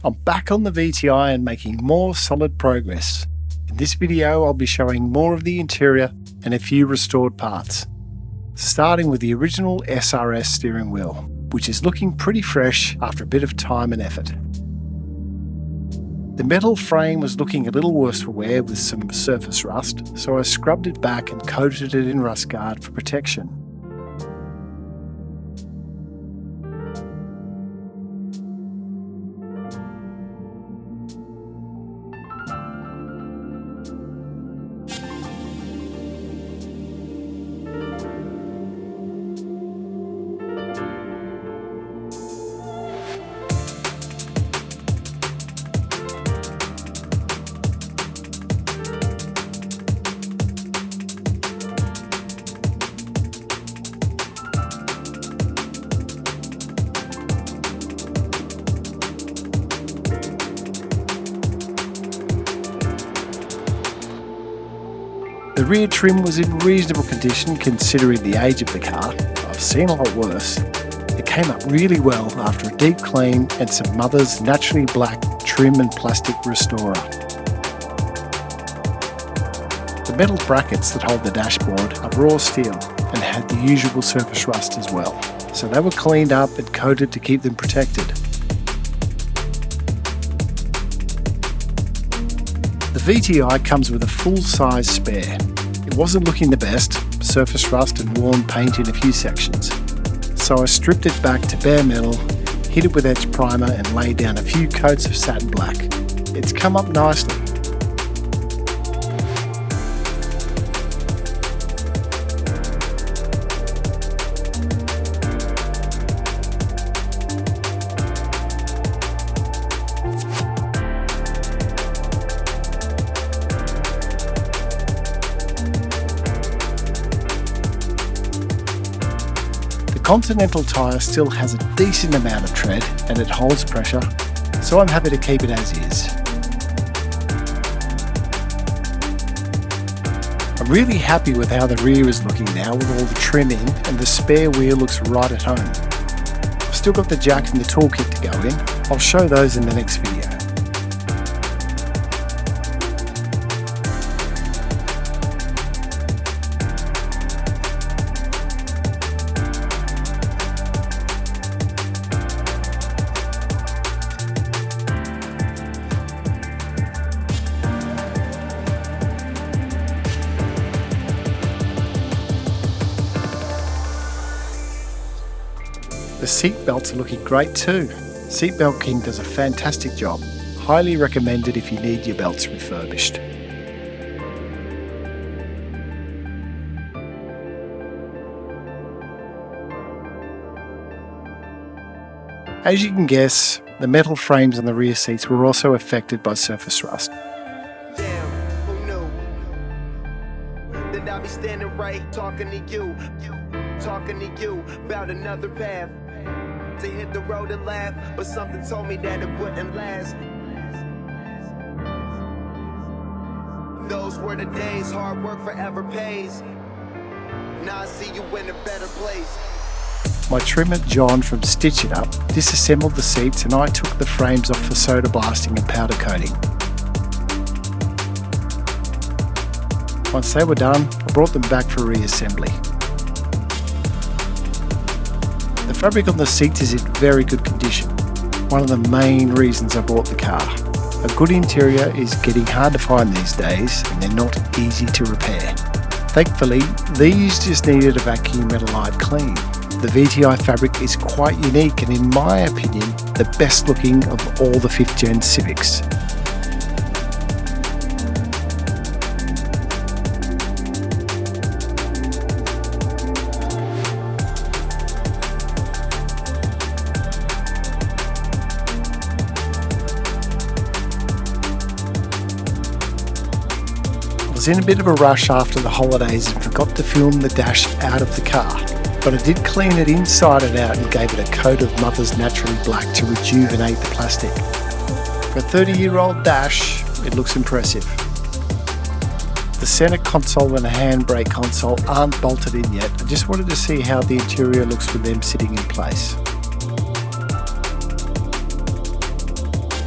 I'm back on the VTI and making more solid progress. In this video I'll be showing more of the interior and a few restored parts. Starting with the original SRS steering wheel, which is looking pretty fresh after a bit of time and effort. The metal frame was looking a little worse for wear with some surface rust, so I scrubbed it back and coated it in rust guard for protection. The rear trim was in reasonable condition considering the age of the car. I've seen a lot worse. It came up really well after a deep clean and some Mother's Naturally Black trim and plastic restorer. The metal brackets that hold the dashboard are raw steel and had the usual surface rust as well, so they were cleaned up and coated to keep them protected. The VTI comes with a full-size spare. It wasn't looking the best, surface rust and worn paint in a few sections. So I stripped it back to bare metal, hit it with etch primer and laid down a few coats of satin black. It's come up nicely. The Continental tyre still has a decent amount of tread and it holds pressure, so I'm happy to keep it as is. I'm really happy with how the rear is looking now with all the trim in, and the spare wheel looks right at home. I've still got the jack and the toolkit to go in. I'll show those in the next video. The seat belts are looking great too. Seatbelt King does a fantastic job. Highly recommended if you need your belts refurbished. As you can guess, the metal frames on the rear seats were also affected by surface rust. Damn, who knew? Then I'll be standing right talking to you about another path. To hit the road and laugh, but something told me that it wouldn't last. Those were the days, hard work forever pays. Now I see you in a better place. My trimmer John from Stitch It Up disassembled the seats and I took the frames off for soda blasting and powder coating. Once they were done, I brought them back for reassembly. The fabric on the seats is in very good condition, one of the main reasons I bought the car. A good interior is getting hard to find these days and they're not easy to repair. Thankfully, these just needed a vacuum and a light clean. The VTI fabric is quite unique and in my opinion, the best looking of all the 5th gen Civics. I was in a bit of a rush after the holidays and forgot to film the dash out of the car, but I did clean it inside and out and gave it a coat of Mother's Naturally Black to rejuvenate the plastic. For a 30-year-old dash, it looks impressive. The centre console and the handbrake console aren't bolted in yet. I just wanted to see how the interior looks with them sitting in place.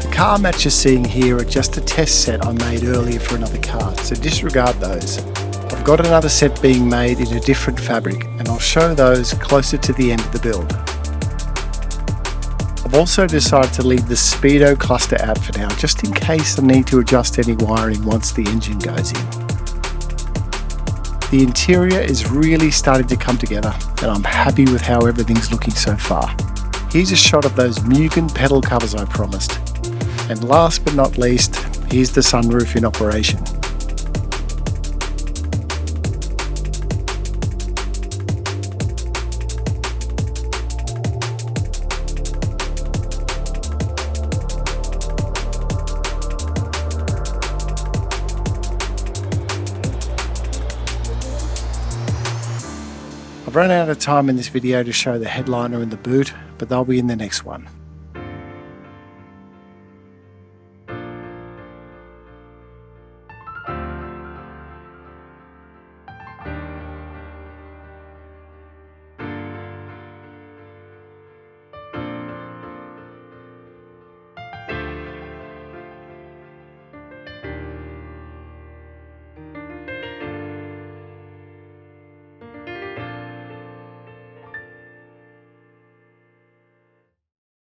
The car mats you're seeing here are just a test set I made earlier for another car, so disregard those. I've got another set being made in a different fabric, and I'll show those closer to the end of the build. I've also decided to leave the Speedo cluster out for now, just in case I need to adjust any wiring once the engine goes in. The interior is really starting to come together, and I'm happy with how everything's looking so far. Here's a shot of those Mugen pedal covers I promised. And last but not least, here's the sunroof in operation. I've run out of time in this video to show the headliner and the boot, but they'll be in the next one.